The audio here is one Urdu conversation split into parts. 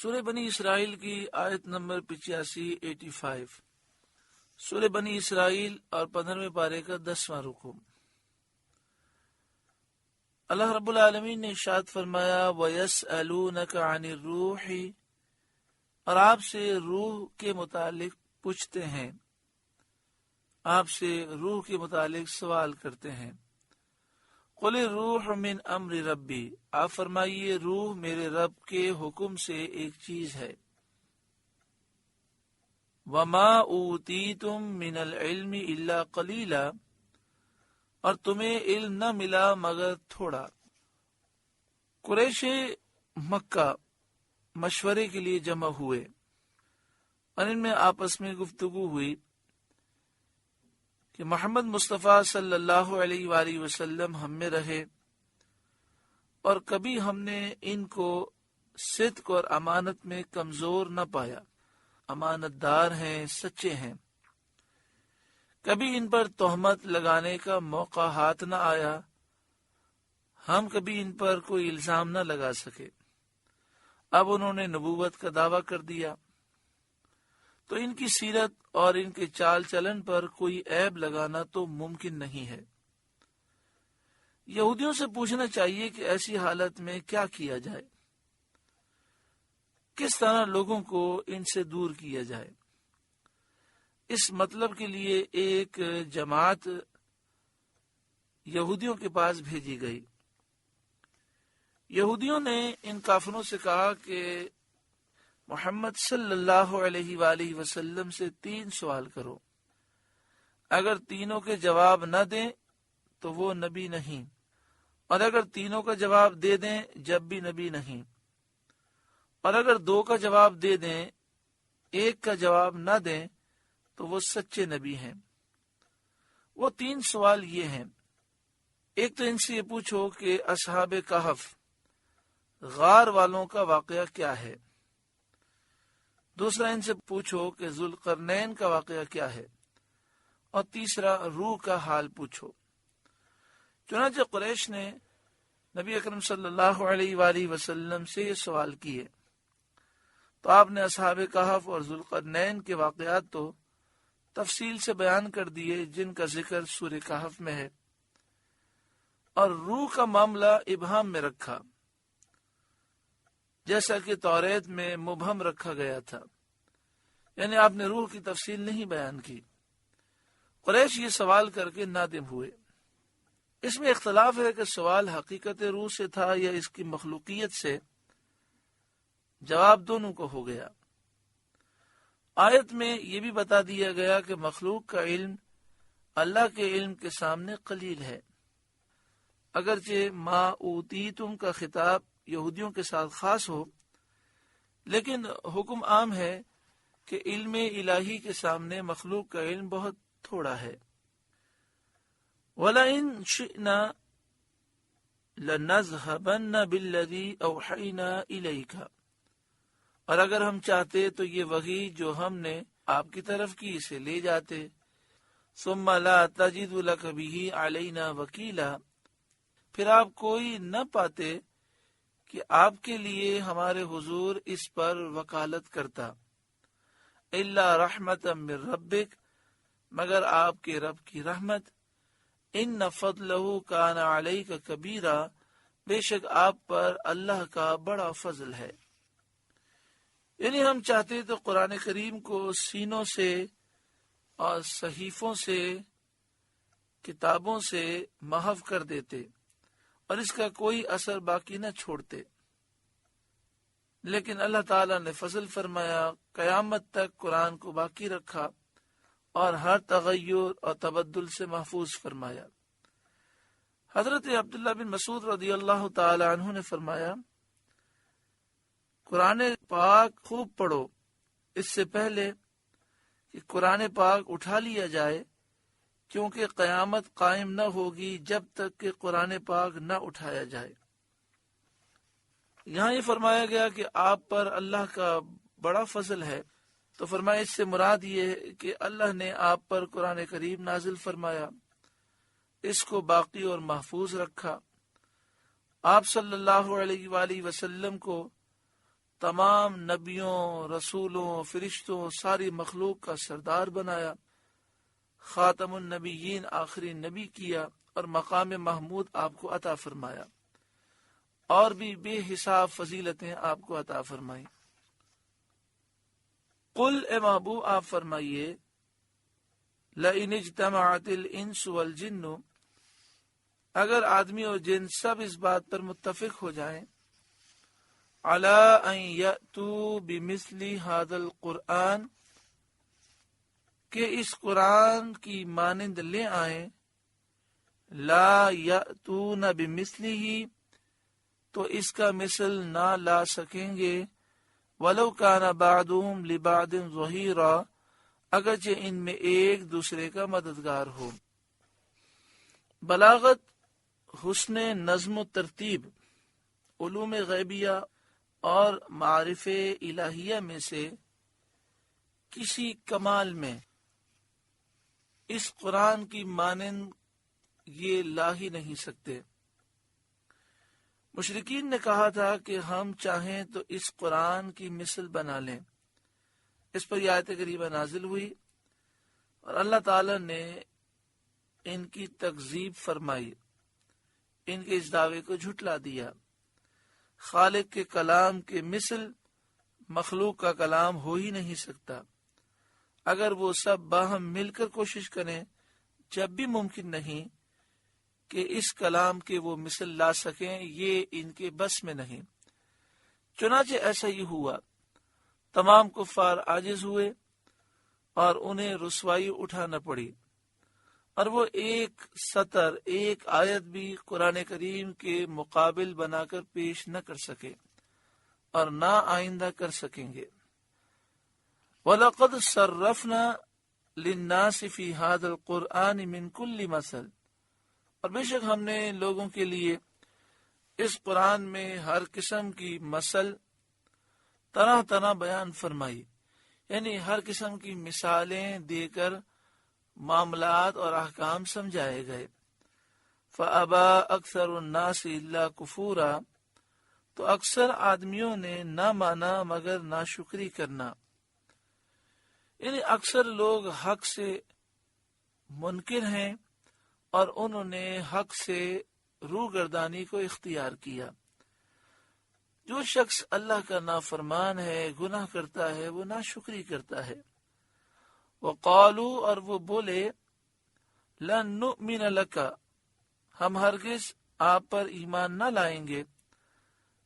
سورہ بنی اسرائیل کی آیت نمبر 85 سورہ بنی اسرائیل اور 15ویں پارے کا 10واں رکوع۔ اللہ رب العالمین نے ارشاد فرمایا وَيَسْأَلُونَكَ عَنِ الرُّوحِ، اور آپ سے روح کے متعلق پوچھتے ہیں، آپ سے روح کے متعلق سوال کرتے ہیں۔ قُلِ الرُّوحُ مِنْ أَمْرِ رَبِّي، آپ فرمائیے روح میرے رب کے حکم سے ایک چیز ہے۔ وَمَا أُوتِيتُم مِّنَ الْعِلْمِ إِلَّا قَلِيلًا، اور تمہیں علم نہ ملا مگر تھوڑا۔ قریش مکہ مشورے کے لیے جمع ہوئے اور ان میں آپس میں گفتگو ہوئی کہ محمد مصطفیٰ صلی اللہ علیہ وآلہ وسلم ہم میں رہے، اور کبھی ہم نے ان کو صدق اور امانت میں کمزور نہ پایا، امانت دار ہیں، سچے ہیں۔ کبھی ان پر تہمت لگانے کا موقع ہاتھ نہ آیا، ہم کبھی ان پر کوئی الزام نہ لگا سکے۔ اب انہوں نے نبوت کا دعویٰ کر دیا تو ان کی سیرت اور ان کے چال چلن پر کوئی عیب لگانا تو ممکن نہیں ہے۔ یہودیوں سے پوچھنا چاہیے کہ ایسی حالت میں کیا کیا جائے، کس طرح لوگوں کو ان سے دور کیا جائے۔ اس مطلب کے لیے ایک جماعت یہودیوں کے پاس بھیجی گئی۔ یہودیوں نے ان کافروں سے کہا کہ محمد صلی اللہ علیہ وآلہ وسلم سے 3 سوال کرو، اگر تینوں کے جواب نہ دیں تو وہ نبی نہیں، اور اگر تینوں کا جواب دے دیں جب بھی نبی نہیں، اور اگر 2 کا جواب دے دیں 1 کا جواب نہ دیں تو وہ سچے نبی ہیں۔ وہ 3 سوال یہ ہیں۔ ایک تو ان سے یہ پوچھو کہ اصحاب کہف غار والوں کا واقعہ کیا ہے۔ دوسرا ان سے پوچھو کہ ذوالقرنین کا واقعہ کیا ہے، اور تیسرا روح کا حال پوچھو۔ چنانچہ قریش نے نبی اکرم صلی اللہ علیہ وآلہ وسلم سے یہ سوال کیے تو آپ نے اصحاب کہف اور ذوالقرنین کے واقعات تو تفصیل سے بیان کر دیے، جن کا ذکر سورہ کہف میں ہے، اور روح کا معاملہ ابہام میں رکھا، جیسا کہ توریت میں مبہم رکھا گیا تھا، یعنی آپ نے روح کی تفصیل نہیں بیان کی۔ قریش یہ سوال کر کے نادم ہوئے۔ اس میں اختلاف ہے کہ سوال حقیقت روح سے تھا یا اس کی مخلوقیت سے، جواب دونوں کو ہو گیا۔ آیت میں یہ بھی بتا دیا گیا کہ مخلوق کا علم اللہ کے علم کے سامنے قلیل ہے۔ اگرچہ ما اوتیتم کا خطاب یہودیوں کے ساتھ خاص ہو، لیکن حکم عام ہے کہ علم الہی کے سامنے مخلوق کا علم بہت تھوڑا ہے۔ وَلَئِن شِئْنَا لَنَذْهَبَنَّ بِالَّذِي أَوْحَيْنَا إِلَيْكَ، اور اگر ہم چاہتے تو یہ وحی جو ہم نے آپ کی طرف کی اسے لے جاتے۔ ثُمَّ لَا تَجِدُ لَكَ بِهِ عَلَيْنَا وَكِيلًا، پھر آپ کوئی نہ پاتے کہ آپ کے لیے ہمارے حضور اس پر وکالت کرتا۔ الا رحمتا من ربک، مگر آپ کے رب کی رحمت۔ ان فضلہ کان علیک کبیرا، بے شک آپ پر اللہ کا بڑا فضل ہے۔ یعنی ہم چاہتے تو قرآن کریم کو سینوں سے اور صحیفوں سے، کتابوں سے محو کر دیتے اور اس کا کوئی اثر باقی نہ چھوڑتے، لیکن اللہ تعالیٰ نے فضل فرمایا، قیامت تک قرآن کو باقی رکھا اور ہر تغیر اور تبدل سے محفوظ فرمایا۔ حضرت عبداللہ بن مسعود رضی اللہ تعالی عنہ نے فرمایا، قرآن پاک خوب پڑھو اس سے پہلے کہ قرآن پاک اٹھا لیا جائے، کیونکہ قیامت قائم نہ ہوگی جب تک کہ قرآن پاک نہ اٹھایا جائے۔ یہاں یہ فرمایا گیا کہ آپ پر اللہ کا بڑا فضل ہے، تو فرمایا اس سے مراد یہ ہے کہ اللہ نے آپ پر قرآن کریم نازل فرمایا، اس کو باقی اور محفوظ رکھا، آپ صلی اللہ علیہ وآلہ وسلم کو تمام نبیوں، رسولوں، فرشتوں، ساری مخلوق کا سردار بنایا، خاتم النبیین آخری نبی کیا، اور مقام محمود آپ کو عطا فرمایا، اور بھی بے حساب فضیلتیں آپ کو عطا فرمائی۔ قل اے محبوب آپ فرمائیے، لئن اجتمعت الانس والجن، اگر آدمی اور جن سب اس بات پر متفق ہو جائیں، علی ان یأتوا بمثل ھذا القرآن، کہ اس قرآن کی مانند لے آئیں، لا یأتون بمثلہ، تو اس کا مثل نہ لا سکیں گے، ولو کان بعضهم لبعض ظہیرا، اگرچہ ان میں ایک دوسرے کا مددگار ہو۔ بلاغت، حسن نظم و ترتیب، علوم غیبیہ اور معارف الہیہ میں سے کسی کمال میں اس قرآن کی مانند یہ لا ہی نہیں سکتے۔ مشرکین نے کہا تھا کہ ہم چاہیں تو اس قرآن کی مثل بنا لیں۔ اس پر یہ آیت کریمہ نازل ہوئی اور اللہ تعالی نے ان کی تکذیب فرمائی، ان کے اس دعوے کو جھٹلا دیا۔ خالق کے کلام کے مثل مخلوق کا کلام ہو ہی نہیں سکتا، اگر وہ سب باہم مل کر کوشش کریں، جب بھی ممکن نہیں کہ اس کلام کے وہ مثل لا سکیں، یہ ان کے بس میں نہیں۔ چنانچہ ایسا ہی ہوا، تمام کفار عاجز ہوئے اور انہیں رسوائی اٹھانا پڑی، اور وہ ایک سطر، ایک آیت بھی قرآن کریم کے مقابل بنا کر پیش نہ کر سکے اور نہ آئندہ کر سکیں گے۔ وَلَقَدْ صَرَّفْنَا لِلنَّاسِ فِي هَذَا الْقُرْآنِ مِنْ كُلِّ مَثَلٍ، اور بے شک ہم نے لوگوں کے لیے اس قرآن میں ہر قسم کی مثل طرح طرح بیان فرمائی، یعنی ہر قسم کی مثالیں دے کر معاملات اور احکام سمجھائے گئے۔ فَأَبَى أَكْثَرُ النَّاسِ إِلَّا كُفُورًا، تو اکثر آدمیوں نے نہ مانا مگر ناشکری کرنا، یعنی اکثر لوگ حق سے منکر ہیں اور انہوں نے حق سے روگردانی کو اختیار کیا۔ جو شخص اللہ کا نافرمان ہے، گناہ کرتا ہے، وہ ناشکری کرتا ہے۔ وقالوا، اور وہ بولے، لن نؤمن لک، ہم ہرگز آپ پر ایمان نہ لائیں گے،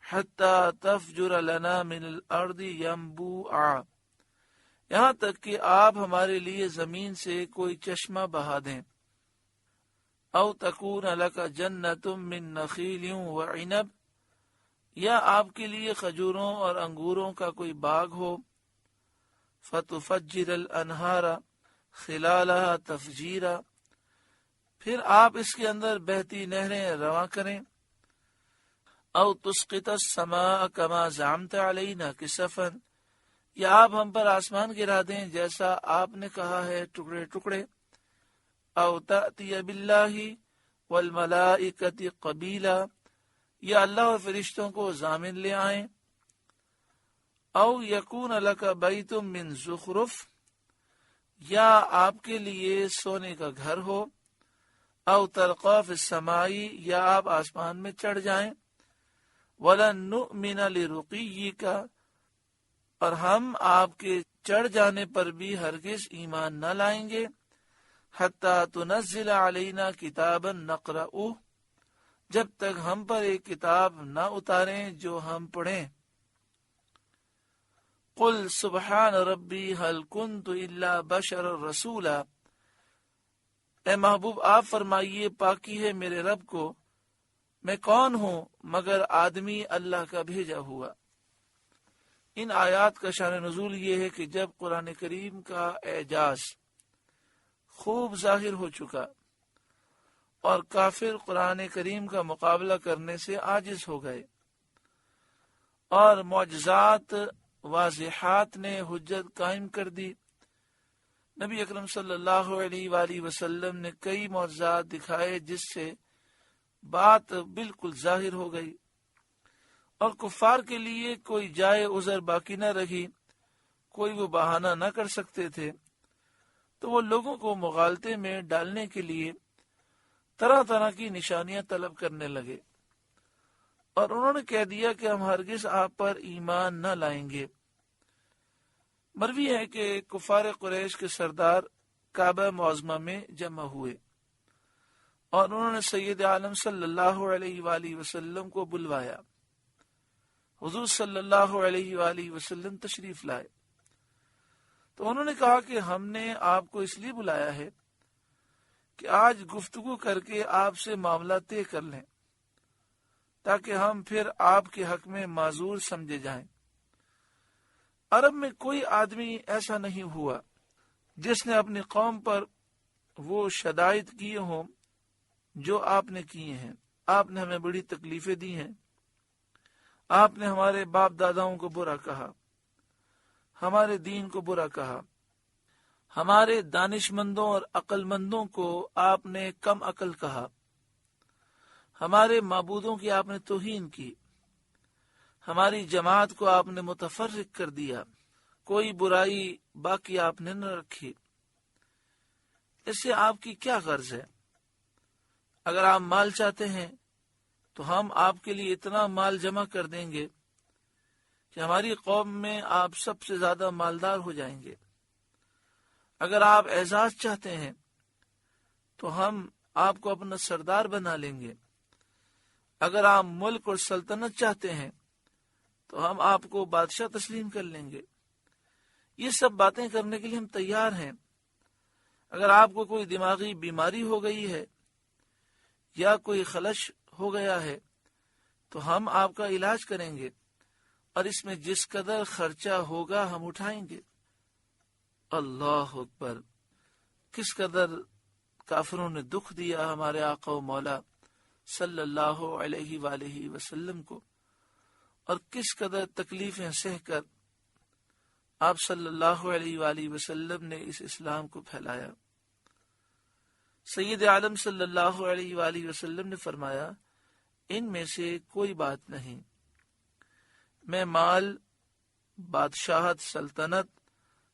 حتی تفجر لنا من الارض ینبوعا، یہاں تک کہ آپ ہمارے لیے زمین سے کوئی چشمہ بہا دیں، او تکون لک جنت من نخیل وعنب، یا آپ کے لیے کھجوروں اور انگوروں کا کوئی باغ ہو، فتفجر الانہار خلالها تفجیرا، پھر آپ اس کے اندر بہتی نہریں رواں کریں، او تسقط السماء کما زعمت علینا کسفا، یا آپ ہم پر آسمان گرا دیں جیسا آپ نے کہا ہے ٹکڑے ٹکڑے، او تأتی باللہ والملائکۃ قبیلا، یا اللہ اور فرشتوں کو ضامن لے آئیں، او یکون لک بیت من زخرف، یا آپ کے لیے سونے کا گھر ہو، او ترقی فی السماء، یا آپ آسمان میں چڑھ جائیں، ولن نؤمن لرقیک، اور ہم آپ کے چڑھ جانے پر بھی ہرگز ایمان نہ لائیں گے، حتی تنزل علینا کتابا نقرأہ، جب تک ہم پر ایک کتاب نہ اتاریں جو ہم پڑھیں۔ قل سبحان ربی هل کنت الا بشر رسولا، اے محبوب آپ فرمائیے پاکی ہے میرے رب کو، میں کون ہوں مگر آدمی اللہ کا بھیجا ہوا۔ ان آیات کا شان نزول یہ ہے کہ جب قرآن کریم کا اعجاز خوب ظاہر ہو چکا اور کافر قرآن کریم کا مقابلہ کرنے سے عاجز ہو گئے، اور معجزات واضحات نے حجت قائم کر دی، نبی اکرم صلی اللہ علیہ وآلہ وسلم نے کئی معجزات دکھائے جس سے بات بالکل ظاہر ہو گئی، اور کفار کے لیے کوئی جائے عذر باقی نہ رہی، کوئی وہ بہانہ نہ کر سکتے تھے، تو وہ لوگوں کو مغالطے میں ڈالنے کے لیے طرح طرح کی نشانیاں طلب کرنے لگے، اور انہوں نے کہہ دیا کہ ہم ہرگز آپ پر ایمان نہ لائیں گے۔ مروی ہے کہ کفار قریش کے سردار کعبہ معظمہ میں جمع ہوئے اور انہوں نے سید عالم صلی اللہ علیہ وآلہ وسلم کو بلوایا۔ حضور صلی اللہ علیہ وآلہ وسلم تشریف لائے تو انہوں نے کہا کہ ہم نے آپ کو اس لیے بلایا ہے کہ آج گفتگو کر کے آپ سے معاملہ طے کر لیں، تاکہ ہم پھر آپ کے حق میں معذور سمجھے جائیں۔ عرب میں کوئی آدمی ایسا نہیں ہوا جس نے اپنی قوم پر وہ شدائد کیے ہوں جو آپ نے کیے ہیں۔ آپ نے ہمیں بڑی تکلیفیں دی ہیں، آپ نے ہمارے باپ داداؤں کو برا کہا، ہمارے دین کو برا کہا، ہمارے دانش مندوں اور عقل مندوں کو آپ نے کم عقل کہا، ہمارے معبودوں کی آپ نے توہین کی، ہماری جماعت کو آپ نے متفرق کر دیا، کوئی برائی باقی آپ نے نہ رکھی۔ اس سے آپ کی کیا غرض ہے؟ اگر آپ مال چاہتے ہیں تو ہم آپ کے لیے اتنا مال جمع کر دیں گے کہ ہماری قوم میں آپ سب سے زیادہ مالدار ہو جائیں گے۔ اگر آپ اعزاز چاہتے ہیں تو ہم آپ کو اپنا سردار بنا لیں گے۔ اگر آپ ملک اور سلطنت چاہتے ہیں تو ہم آپ کو بادشاہ تسلیم کر لیں گے۔ یہ سب باتیں کرنے کے لیے ہم تیار ہیں۔ اگر آپ کو کوئی دماغی بیماری ہو گئی ہے یا کوئی خلش ہو گیا ہے تو ہم آپ کا علاج کریں گے، اور اس میں جس قدر خرچہ ہوگا ہم اٹھائیں گے۔ اللہ اکبر! کس قدر کافروں نے دکھ دیا ہمارے آقا و مولا صلی اللہ علیہ وآلہ وسلم کو، اور کس قدر تکلیفیں سہ کر آپ صلی اللہ علیہ وآلہ وسلم نے اس اسلام کو پھیلایا۔ سید عالم صلی اللہ علیہ وآلہ وسلم نے فرمایا، ان میں سے کوئی بات نہیں، میں مال، بادشاہت، سلطنت،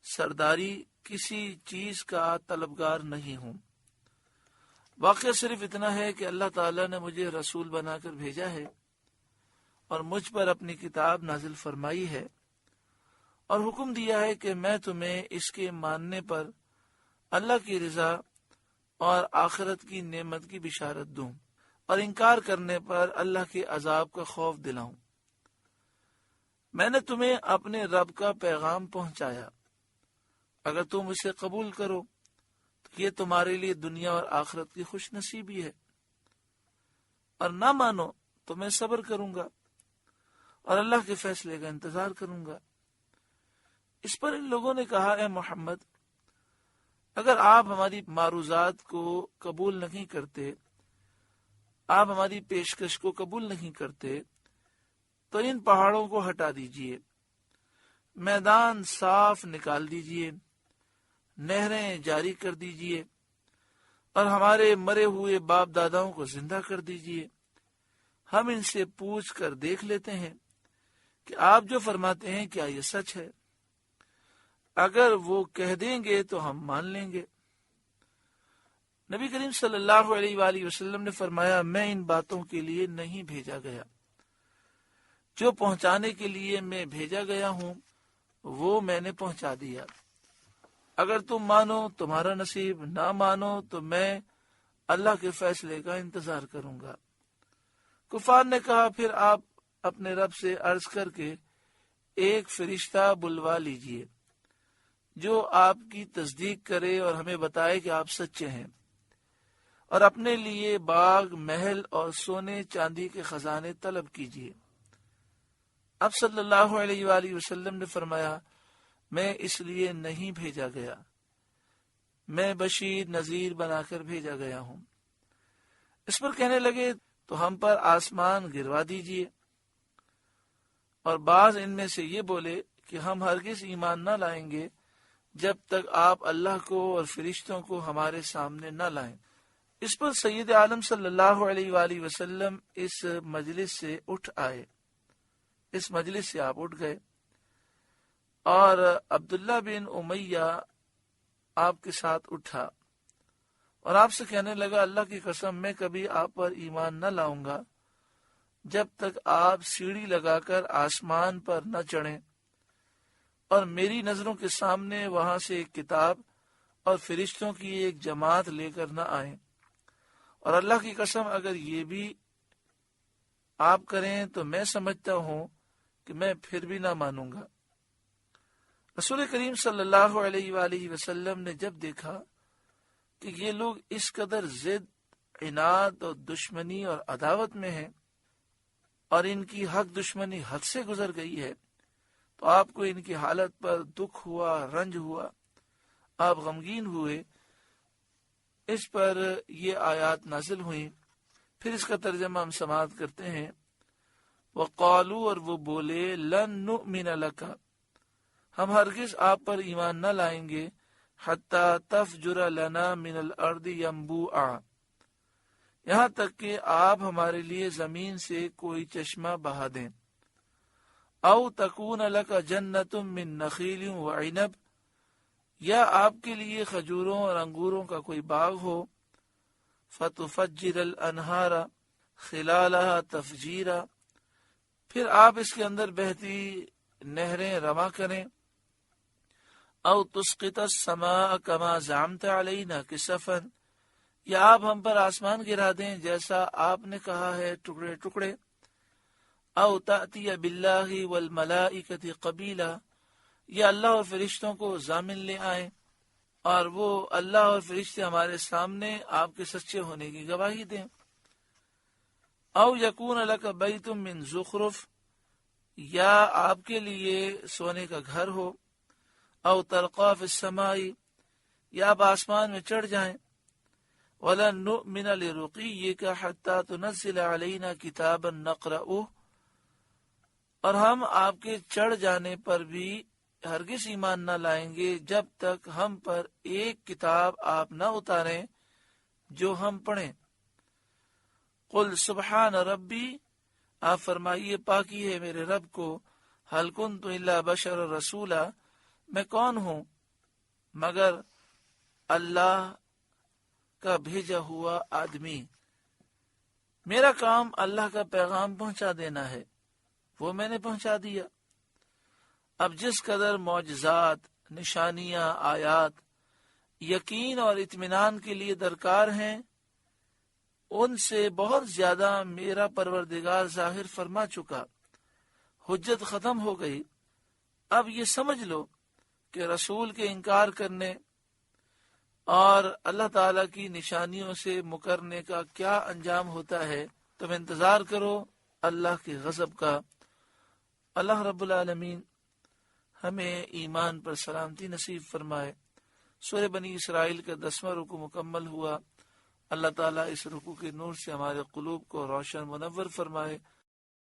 سرداری کسی چیز کا طلبگار نہیں ہوں۔ واقعہ صرف اتنا ہے کہ اللہ تعالیٰ نے مجھے رسول بنا کر بھیجا ہے اور مجھ پر اپنی کتاب نازل فرمائی ہے، اور حکم دیا ہے کہ میں تمہیں اس کے ماننے پر اللہ کی رضا اور آخرت کی نعمت کی بشارت دوں، اور انکار کرنے پر اللہ کے عذاب کا خوف دلاؤں۔ میں نے تمہیں اپنے رب کا پیغام پہنچایا، اگر تم اسے قبول کرو تو یہ تمہارے لیے دنیا اور آخرت کی خوش نصیبی ہے، اور نہ مانو تو میں صبر کروں گا اور اللہ کے فیصلے کا انتظار کروں گا۔ اس پر ان لوگوں نے کہا، اے محمد، اگر آپ ہماری معروضات کو قبول نہیں کرتے، آپ ہماری پیشکش کو قبول نہیں کرتے، تو ان پہاڑوں کو ہٹا دیجئے، میدان صاف نکال دیجئے، نہریں جاری کر دیجئے، اور ہمارے مرے ہوئے باپ داداؤں کو زندہ کر دیجئے۔ ہم ان سے پوچھ کر دیکھ لیتے ہیں کہ آپ جو فرماتے ہیں کیا یہ سچ ہے۔ اگر وہ کہہ دیں گے تو ہم مان لیں گے۔ نبی کریم صلی اللہ علیہ وآلہ وسلم نے فرمایا، میں ان باتوں کے لیے نہیں بھیجا گیا، جو پہنچانے کے لیے میں بھیجا گیا ہوں وہ میں نے پہنچا دیا۔ اگر تم مانو تمہارا نصیب، نہ مانو تو میں اللہ کے فیصلے کا انتظار کروں گا۔ کفار نے کہا، پھر آپ اپنے رب سے عرض کر کے ایک فرشتہ بلوا لیجئے جو آپ کی تصدیق کرے اور ہمیں بتائے کہ آپ سچے ہیں، اور اپنے لیے باغ، محل اور سونے چاندی کے خزانے طلب کیجئے۔ اب صلی اللہ علیہ وآلہ وسلم نے فرمایا، میں اس لیے نہیں بھیجا گیا، میں بشیر نذیر بنا کر بھیجا گیا ہوں۔ اس پر کہنے لگے، تو ہم پر آسمان گروا دیجئے۔ اور بعض ان میں سے یہ بولے کہ ہم ہرگز ایمان نہ لائیں گے جب تک آپ اللہ کو اور فرشتوں کو ہمارے سامنے نہ لائیں۔ اس پر سید عالم صلی اللہ علیہ وآلہ وسلم اس مجلس سے اٹھ آئے اس مجلس سے آپ اٹھ گئے اور عبداللہ بن امیہ آپ کے ساتھ اٹھا اور آپ سے کہنے لگا اللہ کی قسم میں کبھی آپ پر ایمان نہ لاؤں گا جب تک آپ سیڑھی لگا کر آسمان پر نہ چڑھیں اور میری نظروں کے سامنے وہاں سے ایک کتاب اور فرشتوں کی ایک جماعت لے کر نہ آئیں، اور اللہ کی قسم اگر یہ بھی آپ کریں تو میں سمجھتا ہوں کہ میں پھر بھی نہ مانوں گا۔ رسول کریم صلی اللہ علیہ وآلہ وسلم نے جب دیکھا کہ یہ لوگ اس قدر ضد، عناد اور دشمنی اور عداوت میں ہیں اور ان کی حق دشمنی حد سے گزر گئی ہے، تو آپ کو ان کی حالت پر دکھ ہوا، رنج ہوا، آپ غمگین ہوئے۔ اس پر یہ آیات نازل ہوئیں۔ پھر اس کا ترجمہ ہم سماعت کرتے ہیں۔ وقالو، اور وہ بولے، لن نؤمن لک، ہم ہرگز آپ پر ایمان نہ لائیں گے، حتی تفجر لنا من الارض ینبوعا، یہاں تک کہ آپ ہمارے لیے زمین سے کوئی چشمہ بہا دیں، او تکون لک جنت من نخیل وعنب، یا آپ کے لیے کھجوروں اور انگوروں کا کوئی باغ ہو، فتفجر الانہار خلالها تفجیرا، پھر آپ اس کے اندر بہتی نہریں رواں کریں، او تسقط السماء کما زعمت علینا کسفا، یا آپ ہم پر آسمان گرا دیں جیسا آپ نے کہا ہے ٹکڑے ٹکڑے، او تأتی باللہ والملائکۃ قبیلا، یا اللہ اور فرشتوں کو ضامن لے آئیں اور وہ اللہ اور فرشتے ہمارے سامنے آپ کے سچے ہونے کی گواہی دیں، او یکون لک بیت من زخرف، یا آپ کے لیے سونے کا گھر ہو، او ترقی فی السماء، یا آپ آسمان میں چڑھ جائیں، وَلَن نُؤْمِنَ لِرُقِيِّكَ حَتَّى تُنَزِّلَ عَلَيْنَا كِتَابًا نَقْرَؤُهُ، اور ہم آپ کے چڑھ جانے پر بھی ہرگز ایمان نہ لائیں گے جب تک ہم پر ایک کتاب آپ نہ اتاریں جو ہم پڑھیں۔ قل سبحان ربی، آپ فرمائیے پاکی ہے میرے رب کو، هل كنت الا بشر رسولا، میں کون ہوں مگر اللہ کا بھیجا ہوا آدمی، میرا کام اللہ کا پیغام پہنچا دینا ہے، وہ میں نے پہنچا دیا۔ اب جس قدر معجزات، نشانیاں، آیات یقین اور اطمینان کے لیے درکار ہیں، ان سے بہت زیادہ میرا پروردگار ظاہر فرما چکا، حجت ختم ہو گئی۔ اب یہ سمجھ لو کہ رسول کے انکار کرنے اور اللہ تعالی کی نشانیوں سے مکرنے کا کیا انجام ہوتا ہے۔ تم انتظار کرو اللہ کے غضب کا۔ اللہ رب العالمین ہمیں ایمان پر سلامتی نصیب فرمائے۔ سورہ بنی اسرائیل کا 10واں رکوع مکمل ہوا۔ اللہ تعالیٰ اس رکوع کے نور سے ہمارے قلوب کو روشن منور فرمائے۔